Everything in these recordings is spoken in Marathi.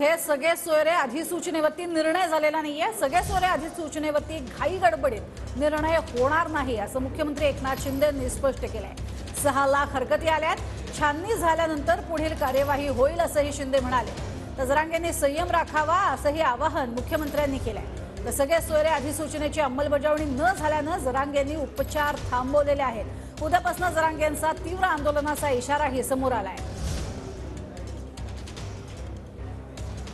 हे सगळे सोयरे अधिसूचनेवरती निर्णय झालेला नाहीये। सगळे सोयरे अधिसूचनेवरती घाई गडबडीत निर्णय होणार नाही असं मुख्यमंत्री एकनाथ शिंदे यांनी स्पष्ट केलंय। 6 लाख हरकती आल्यात, छाननी झाल्यानंतर पुढील कार्यवाही होईल असंही शिंदे म्हणाले। तर जरांगेंनी संयम राखावा असंही आवाहन मुख्यमंत्र्यांनी केलंय। तर सगळे सोयरे अधिसूचनेची अंमलबजावणी न झाल्यानं जरांगेंनी उपचार थांबवलेले आहेत। उद्यापासून जरांगेंचा तीव्र आंदोलनाचा इशाराही समोर आलाय।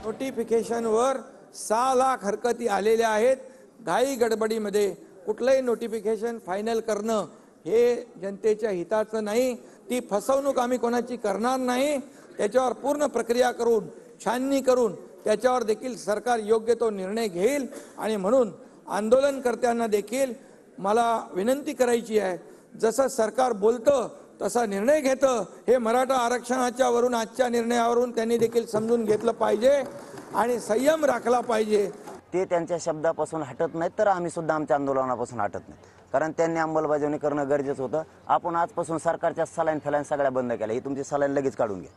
नोटिफिकेशनवर 6 लाख हरकती आलेल्या आहेत। घाई गडबडीमध्ये कुठलंही नोटिफिकेशन फायनल करणं हे जनतेच्या हिताचं नाही। ती फसवणूक आम्ही कोणाची करणार नाही। त्याच्यावर पूर्ण प्रक्रिया करून छाननी करून त्याच्यावर देखील सरकार योग्य तो निर्णय घेईल। आणि म्हणून आंदोलनकर्त्यांना देखील मला विनंती करायची आहे, जसं सरकार बोलतं तसा निर्णय घेतं हे मराठा आरक्षणाच्या वरून आजच्या निर्णयावरून त्यांनी देखील समजून घेतलं पाहिजे आणि संयम राखला पाहिजे। ते त्यांच्या शब्दापासून हटत नाहीत तर आम्ही सुद्धा आमच्या आंदोलनापासून हटत नाही, कारण त्यांनी अंमलबजावणी करणं गरजेचं होतं। आपण आजपासून सरकारच्या सलाईन फलाईन सगळ्या बंद केल्या। ही तुमची सलाईन लगेच काढून घ्या।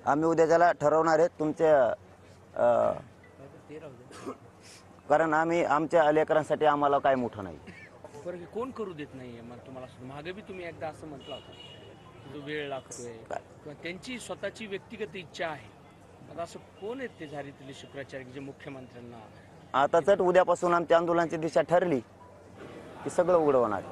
आम्ही उद्या त्याला ठरवणार आहे तुमच्या कारण आम्ही आमच्या लेकरांसाठी आम्हाला काय मोठं नाही। बरं कोण करू देत नाहीये? मग तुम्हाला मागे बी तुम्ही एकदा असं म्हटलं होतं जो वेळ लागतोय किंवा त्यांची स्वतःची व्यक्तिगत इच्छा आहे। आता असं कोण आहेत ते झारीतले शुक्राचार्य जे मुख्यमंत्र्यांना आता चट उद्यापासून आमच्या आंदोलनाची दिशा ठरली की सगळं उघड होणार।